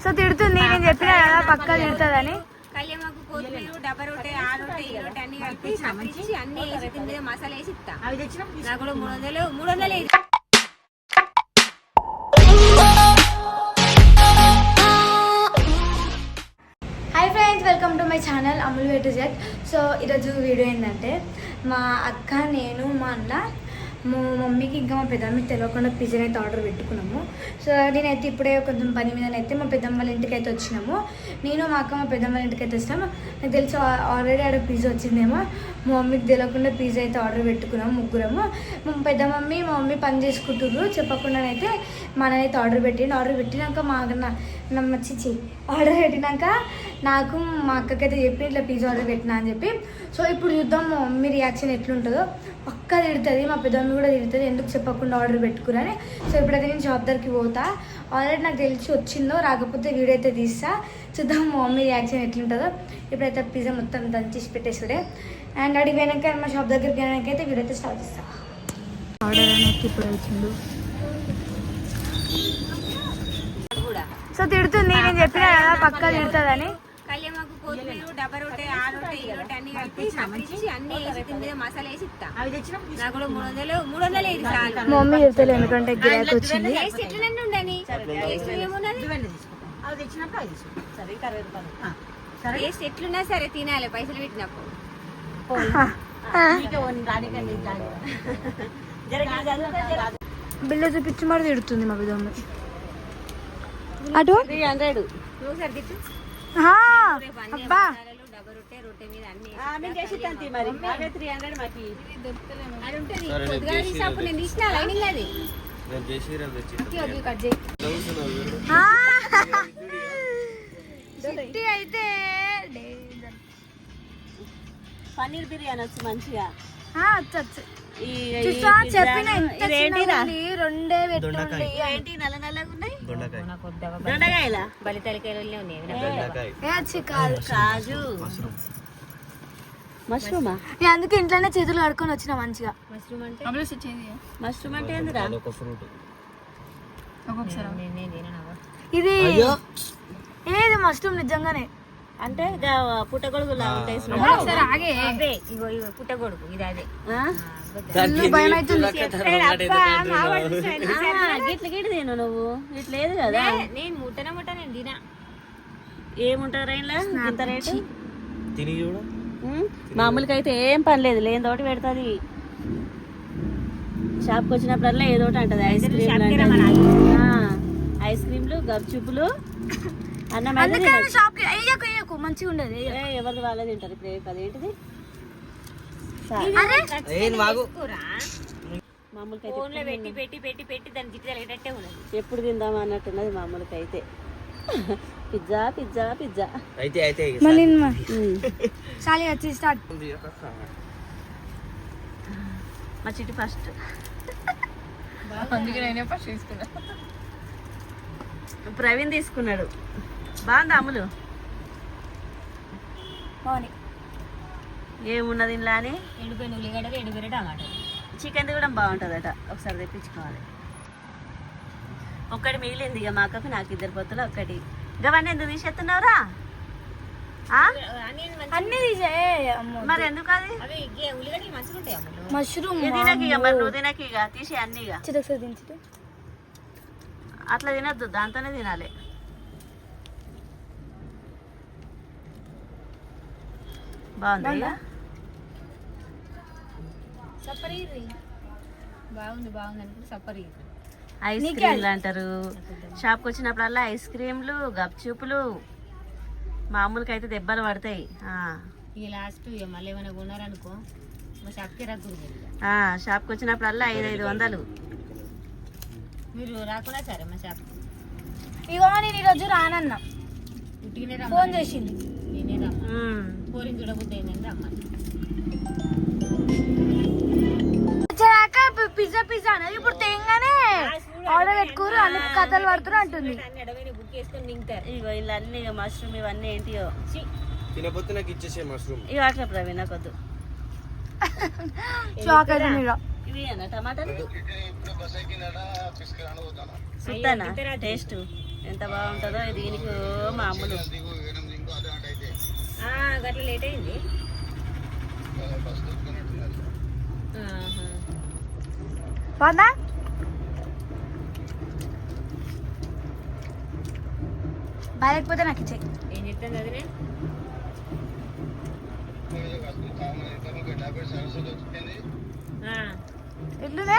So తిడుతుంది, నేను చెప్పినా కదా పక్కా తిడుతుందని. కళ్యాణకు కొత్తిమీర డబ్బా రొట్టె ఆ రొట్టె ఈ రొట్టె అన్ని కలిపి చప్పించి అన్ని వేసి తిని మీద మసాలా వేసి ఇస్తా. నాకు కూడా 300 వేసి. Hi friends, welcome to my channel Amul way to Z. So ఈరోజు వీడియో ఏంటంటే మా అక్క, నేను, మా అన్న, మా మమ్మీకి ఇంకా మా పెద్దమ్మకి తెలియకుండా పిజ్జా అయితే ఆర్డర్ పెట్టుకున్నాము. సో నేనైతే ఇప్పుడే కొంచెం పని మీదనైతే మా పెద్దమ్మ వాళ్ళ ఇంటికి అయితే వచ్చినాము. నేను మా అక్క మా పెద్దమ్మ వాళ్ళ ఇంటికి అయితే వస్తాము. నాకు తెలిసి ఆల్రెడీ ఆడ పిజ్జా వచ్చిందేమో. మా మమ్మీకి తెలియకుండా పిజ్జా అయితే ఆర్డర్ పెట్టుకున్నాము ముగ్గురము. మా పెద్ద మమ్మీ మా మమ్మీ పని చేసుకుంటున్నారు చెప్పకుండానైతే మా అన్న అయితే ఆర్డర్ పెట్టినాక మా అన్న నమ్మచ్చిచ్చి ఆర్డర్ పెట్టినాక నాకు మా అక్కకైతే చెప్పి ఇట్లా పిజ్జా ఆర్డర్ పెట్టినా అని చెప్పి. సో ఇప్పుడు చూద్దాం మా మమ్మీ రియాక్షన్ ఎట్లుంటుందో. పక్కా తిడుతుంది, మా పెద్దమ్మ కూడా తిడుతుంది ఎందుకు చెప్పకుండా ఆర్డర్ పెట్టుకురని. సో ఇప్పుడైతే నేను షాప్ దగ్గరికి పోతా. ఆల్రెడీ నాకు తెలిసి వచ్చిందో రాకపోతే వీడియో అయితే తీస్తా. చూద్దాం మా మమ్మీ రియాక్షన్ ఎట్లుంటుందో. ఇప్పుడైతే పిజ్జా మొత్తం దంచేసి పెట్టేసుడే. అండ్ అడిగి పోయినాక మా షాప్ దగ్గరికి పోయినాక అయితే వీడియో అయితే స్టార్ట్ చేస్తా. ఆర్డర్ అనేది ఇప్పుడు వచ్చిండు. సో తిడుతుంది, నేను చెప్పినా కదా పక్కా తిడుతుందని. కళ్యాణకు కొత్తిమీర డబ్బా రొట్టె ఆ రొట్టె ఈ రొట్టె అన్ని కలిపి చప్పించి అన్ని వేసి తిని మీద మసాలా వేసి ఇస్తా. నాకు కూడా 300 వేసి. మా మమ్మీ చెప్తాను ఎందుకంటే గిరాకీ వచ్చింది. టేస్ట్ ఎట్లనే ఉండని టేస్ట్ ఏమున్నది, టేస్ట్ ఎట్లున్నా సరే తినాలి పైసలు పెట్టినప్పుడు. బిల్లు చూపించి మరి తిడుతుంది మా పెద్దమ్మ. అటు 300 నువ్వు సరే తిట్టు. అబ్బా డబ్బా రొట్టె రొట్టె మీద అన్ని నేను తీసిన లైనింగ్ అది అయితే పన్నీర్ బిర్యానీ వచ్చి మంచిగా చెప్పిన రెండే పెట్టుకోండి. నల్ల నల్లగా ఉన్నాయి దొండకాయల బలితలకాయలు ఉన్నాయి. కాజు మష్రూమా? నేను అందుకే ఇంట్లోనే చేతులు కడుక్కొని వచ్చిన మంచిగా. మష్రూమ్ అంటే ఏందిరా? ఇది ఏది మష్రూమ్ నిజంగానే అంటే పుట్టగొడుగులా ఉంటాయి. పుట్టగొడుగు ఇది అదే. భయం అవుతుంది. గిట్ల గిట్ల తిను నువ్వు ఇట్లేదు కదా. నేను ముట్ట నేను తినా. ఏముంటారు ఇంత రేటు మామూలుగా అయితే ఏం పని లేదు, లేని తోటి పెడుతుంది. షాప్కి వచ్చినప్పుడల్లా ఏదో ఒకటి అంటది. ఐస్ క్రీమ్లు గప్చుప్పులు అన్నం మంచిగా ఉండదు. ఎవరిది వాళ్ళే తింటారు. ఇప్పుడు అదేంటిది మామూలుగా పెట్టి పెట్టి పెట్టి పెట్టి దాన్ని జిట్టేటట్టే ఉన్నది. ఎప్పుడు తిందామా అన్నట్టున్నది మామూలుగా అయితే. పిజ్జా పిజ్జా పిజ్జా మా చిట్టి ఫస్ట్ ప్రవీణ్ తీసుకున్నాడు. బాగుంది అమ్ములు? ఏమున్నది ఇంట్లో అని ఎండిపోయిన ఉల్లిగడ్డలు ఎండిపోయిన టమాటా చికెన్ కూడా బాగుంటుందట. ఒకసారి తెప్పించుకోవాలి. ఒక్కటి మిగిలింది ఇక మా అక్కకు నాకు 2 పొత్తులు ఒక్కటి. గవన్నీ ఎందుకు తీసేస్తున్నావురా? అన్ని మరి ఎందుకు అది మష్రూమ్ తినకి ఇక మరి నువ్వు తినకి ఇక తీసే అన్ని ఇక అట్లా తినద్దు, దాంతోనే తినాలి. బాగుంది ఐస్ క్రీమ్లు అంటారు. షాప్కి వచ్చినప్పుడల్లా ఐస్ క్రీమ్లు గప్చూపులు మామూలుగా అయితే దెబ్బలు పడతాయి. లాస్ట్ మళ్ళీ ఏమైనా కొన్నారనుకో మా షాప్కి షాప్కి వచ్చినప్పుడల్లా 500 మీరు రాకుండా సరే మా షాప్. ఇగో నేను ఈరోజు రానన్నా ఫోన్ చేసింది. నేనే రమ్మా పోరిని చూడబుద్ది ఏంటంటే రమ్మని. పిజ్జా పిజ్జా అనేది ఇప్పుడు తేగానే ఆర్డర్ పెట్టుకోరు అన్ని కథలు పడుతున్నారు అంటుంది. బుక్ చేసుకొని తింటారు. ఇగో ఇలా అన్ని మష్రూమ్ ఇవన్నీ ఏంటియో తినబోతే నాకు ఇచ్చేసే మష్రూమ్. ఇక అట్లా ప్రవీణ్ నాకు వద్దు. షాక్ అయితే ఇవి అన్న టమాటాలు చూస్తానా టేస్ట్ ఎంత బాగుంటుందో దీనికి మామూలు గట్ల లేట్ అయింది. బాగుందా? బాగాలేకపోతే నాకు ఇచ్చేయి. ఏం చెప్తాను అదినే ఎట్లుందే?